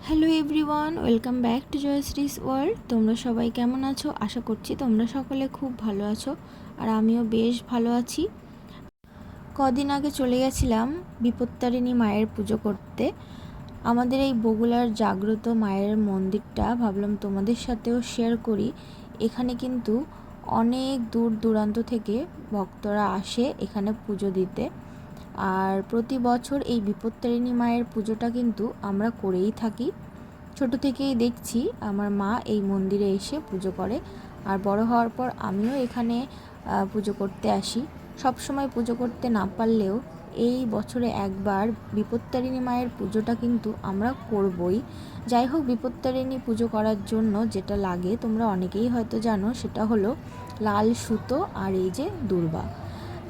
Hello everyone, welcome back to Joyshree's world. তোমরা সবাই কেমন আছো? আশা করছি তোমরা সকলে খুব ভালো আছো, আর আমিও বেশ ভালো আছি। কদিন আগে চলে গেছিলাম বিপত্তারিণী মায়ের পুজো করতে। আমাদের এই বগুড়ার জাগ্রত মায়ের মন্দিরটা ভাবলাম তোমাদের সাথেও শেয়ার করি। এখানে কিন্তু অনেক দূর দূরান্ত থেকে ভক্তরা আসে এখানে পুজো দিতে, আর প্রতি বছর এই বিপত্তারিণী মায়ের পুজোটা কিন্তু আমরা করেই থাকি। ছোট থেকেই দেখছি আমার মা এই মন্দিরে এসে পুজো করে, আর বড় হওয়ার পর আমিও এখানে পুজো করতে আসি। সব সময় পুজো করতে না পারলেও এই বছরে একবার বিপত্তারিণী মায়ের পুজোটা কিন্তু আমরা করবই। যাই হোক, বিপত্তারিণী পুজো করার জন্য যেটা লাগে তোমরা অনেকেই হয়তো জানো, সেটা হলো লাল সুতো আর এই যে দূর্বা।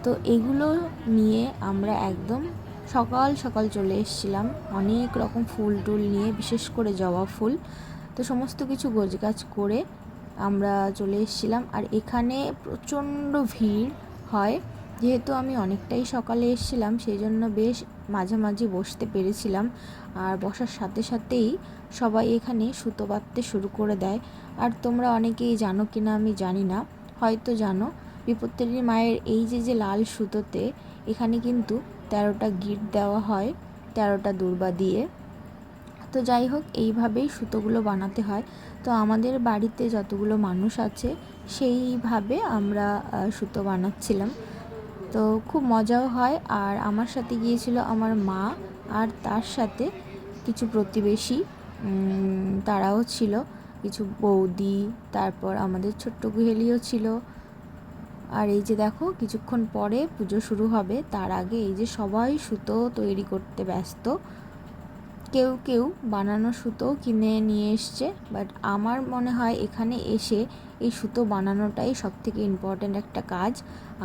তো এগুলো নিয়ে আমরা একদম সকাল সকাল চলে এসেছিলাম, অনেক রকম ফুল টুল নিয়ে, বিশেষ করে জবা ফুল। তো সমস্ত কিছু গোছগাছ করে আমরা চলে এসেছিলাম, আর এখানে প্রচণ্ড ভিড় হয়। যেহেতু আমি অনেকটাই সকালে এসেছিলাম, সেই জন্য বেশ মাঝামাঝি বসতে পেরেছিলাম, আর বসার সাথে সাথেই সবাই এখানে সুতো বাঁধতে শুরু করে দেয়। আর তোমরা অনেকেই জানো কিনা আমি জানি না, হয়তো জানো, বিপত্তারিণী মায়ের এই যে লাল সুতোতে এখানে কিন্তু 13টা গিঁট দেওয়া হয়, 13টা দূর্বা দিয়ে। তো যাই হোক, এইভাবেই সুতোগুলো বানাতে হয়। তো আমাদের বাড়িতে যতগুলো মানুষ আছে সেইভাবে আমরা সুতো বানাচ্ছিলাম। তো খুব মজাও হয়। আর আমার সাথে গিয়েছিল আমার মা, আর তার সাথে কিছু প্রতিবেশী, তারাও ছিল, কিছু বৌদি, তারপর আমাদের ছোট্ট গুহেলিও ছিল। আর এই যে দেখো, কিছুক্ষণ পরে পুজো শুরু হবে, তার আগে এই যে সবাই সুতো তৈরি করতে ব্যস্ত। কেউ কেউ বানানো সুতো কিনে নিয়ে এসছে, বাট আমার মনে হয় এখানে এসে এই সুতো বানানোটাই সবথেকে ইম্পর্ট্যান্ট একটা কাজ।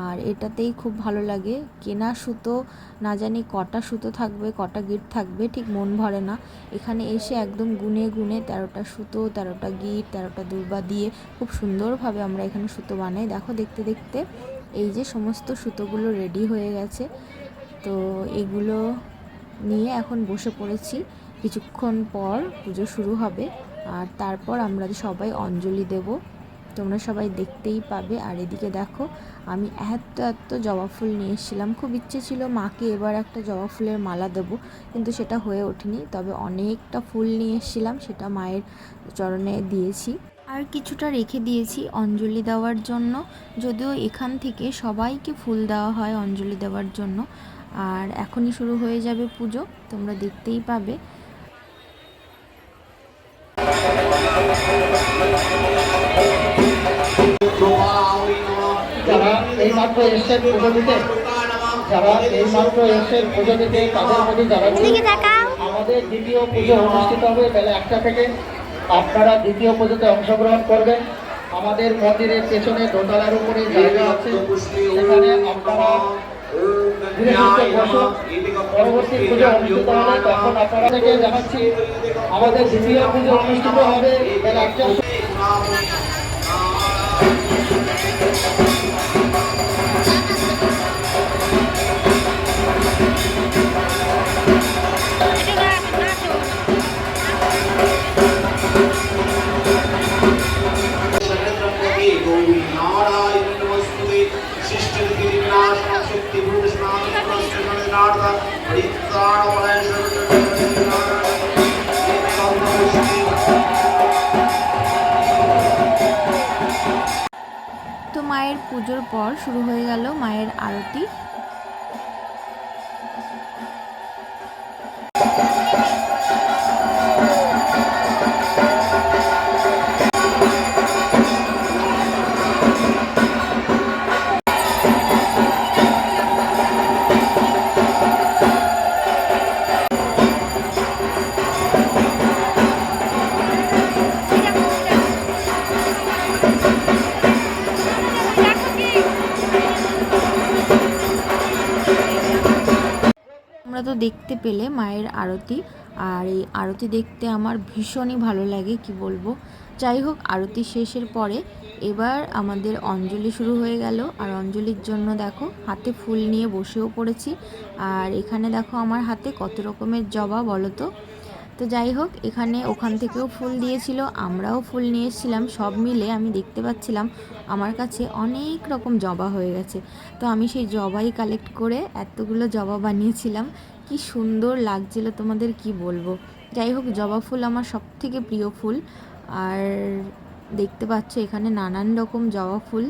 আর এটাতেই খুব ভালো লাগে। কেনা সুতো না জানি কটা সুতো থাকবে, কটা গিঁট থাকবে, ঠিক মন ভরে না। এখানে এসে একদম গুনে গুনে 13টা সুতো, 13টা গিঁট, 13টা দূর্বা দিয়ে খুব সুন্দরভাবে আমরা এখানে সুতো বানাই। দেখো, দেখতে দেখতে এই যে সমস্ত সুতোগুলো রেডি হয়ে গেছে। তো এগুলো নিয়ে এখন বসে পড়েছি। কিছুক্ষণ পর পুজো শুরু হবে, আর তারপর আমরা সবাই অঞ্জলি দেব, তোমরা সবাই দেখতেই পাবে। আর এদিকে দেখো, আমি এত জবা ফুল নিয়ে এসেছিলাম। খুব ইচ্ছে ছিল মাকে এবার একটা জবা ফুলের মালা দেবো, কিন্তু সেটা হয়ে ওঠেনি। তবে অনেকটা ফুল নিয়ে এসেছিলাম, সেটা মায়ের চরণে দিয়েছি, আর কিছুটা রেখে দিয়েছি অঞ্জলি দেওয়ার জন্য। যদিও এখান থেকে সবাইকে ফুল দেওয়া হয় অঞ্জলি দেওয়ার জন্য। আর এখনই শুরু হয়ে যাবে পুজো, তোমরা দেখতেই পাবে। যারা এইমাত্র এসেছেন পুজো দিতে, তাদের মধ্যে যারা আমাদের দ্বিতীয় পুজো অনুষ্ঠিত হবে বেলা 1টা থেকে। আপনারা দ্বিতীয় পুজোতে অংশগ্রহণ করবেন। আমাদের মন্দিরের পেছনে দোতলার উপরে জায়গা আছে, সেখানে আপনারা পরবর্তী পুজো অনুষ্ঠিত হবে তখন আপনারা থেকে জানাচ্ছি আমাদের দ্বিতীয় পুজো অনুষ্ঠিত হবে বেলা 1টা। তো মায়ের পুজোর পর শুরু হয়ে গেল মায়ের আরতি। তোমরা তো দেখতে পেলে মায়ের আরতি, আর এই আরতি দেখতে আমার ভীষণই ভালো লাগে, কি বলবো। যাই হোক, আরতি শেষের পরে এবার আমাদের অঞ্জলি শুরু হয়ে গেল। আর অঞ্জলির জন্য দেখো হাতে ফুল নিয়ে বসেও পড়েছি। আর এখানে দেখো আমার হাতে কত রকমের জবা বলো তো। তো যাই হোক, ওখান থেকেও ফুল দিয়েছিল, আমরাও ফুল নিয়ে এসেছিলাম। সব মিলে আমি দেখতে পাচ্ছিলাম আমার কাছে অনেক রকম জবা হয়ে গেছে। তো আমি সেই জবাই কালেক্ট করে এতগুলো জবা বানিয়েছিলাম। কি সুন্দর লাগছিল তোমাদের কি বলবো। যাই হোক, জবা ফুল আমার সবথেকে প্রিয় ফুল। আর দেখতে পাচ্ছ এখানে নানান রকম জবা ফুল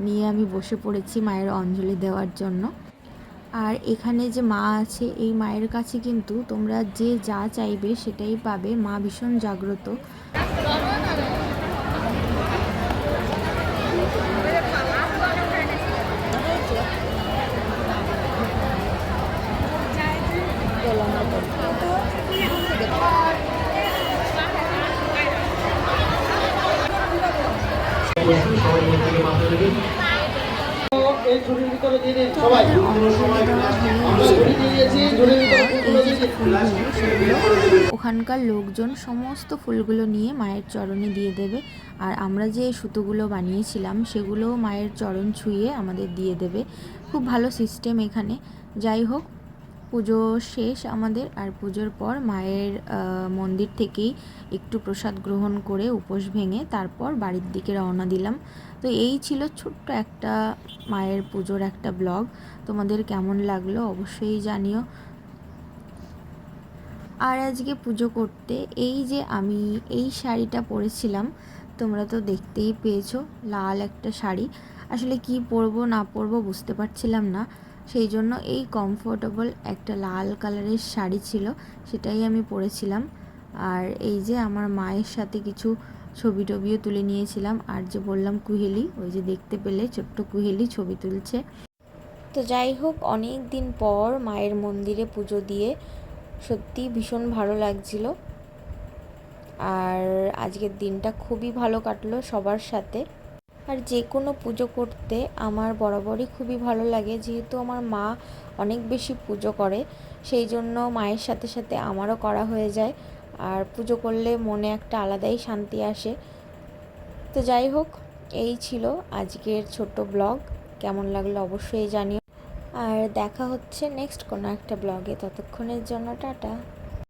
নিয়ে আমি বসে পড়েছি মায়ের অঞ্জলি দেওয়ার জন্য। আর এখানে যে মা আছে, এই মায়ের কাছে কিন্তু তোমরা যে যা চাইবে সেটাই পাবে। মা ভীষণ জাগ্রত। এই ঝুড়ির ভিতরে দিয়ে দিন সবাই। আমরা ঝুড়ি দিয়ে দিয়েছি, ঝুড়ির ভিতরে ফুলগুলো দিয়ে দিন। ওখানকার লোকজন সমস্ত ফুলগুলো নিয়ে মায়ের চরণে দিয়ে দেবে। আর আমরা যে সুতোগুলো বানিয়েছিলাম সেগুলো মায়ের চরণ ছুঁয়ে আমাদের দিয়ে দেবে। খুব ভালো সিস্টেম এখানে। যাই হোক, পুজো শেষ আমাদের। আর পুজোর পর মায়ের মন্দির থেকেই একটু প্রসাদ গ্রহণ করে উপোস ভেঙে তারপর বাড়ির দিকে রওনা দিলাম। তো এই ছিল ছোট্ট একটা মায়ের পুজোর একটা ব্লগ। তোমাদের কেমন লাগলো অবশ্যই জানিও। আর আজকে পুজো করতে এই যে আমি এই শাড়িটা পরেছিলাম, তোমরা তো দেখতেই পেয়েছো, লাল একটা শাড়ি। আসলে কি পরবো না পরবো বুঝতে পারছিলাম না, সেই জন্য এই কমফোর্টেবল একটা লাল কালারের শাড়ি ছিল, সেটাই আমি পরেছিলাম। আর এই যে আমার মায়ের সাথে কিছু ছবি টবিও তুলে নিয়েছিলাম। আর যে বললাম কুহেলি, ওই যে দেখতে পেলে ছোট্ট কুহেলি ছবি তুলছে। তো যাই হোক, অনেক দিন পর মায়ের মন্দিরে পুজো দিয়ে সত্যি ভীষণ ভালো লাগছিল। আর আজকের দিনটা খুবই ভালো কাটলো সবার সাথে। আর যে কোনো পুজো করতে আমার বরাবরই খুবই ভালো লাগে, যেহেতু আমার মা অনেক বেশি পুজো করে, সেই জন্য মায়ের সাথে সাথে আমারও করা হয়ে যায়। আর পুজো করলে মনে একটা আলাদাই শান্তি আসে। তো যাই হোক, এই ছিল আজকের ছোট্ট ব্লগ। কেমন লাগলো অবশ্যই জানিও। আর দেখা হচ্ছে নেক্সট কোনো একটা ব্লগে। ততক্ষণের জন্য টাটা।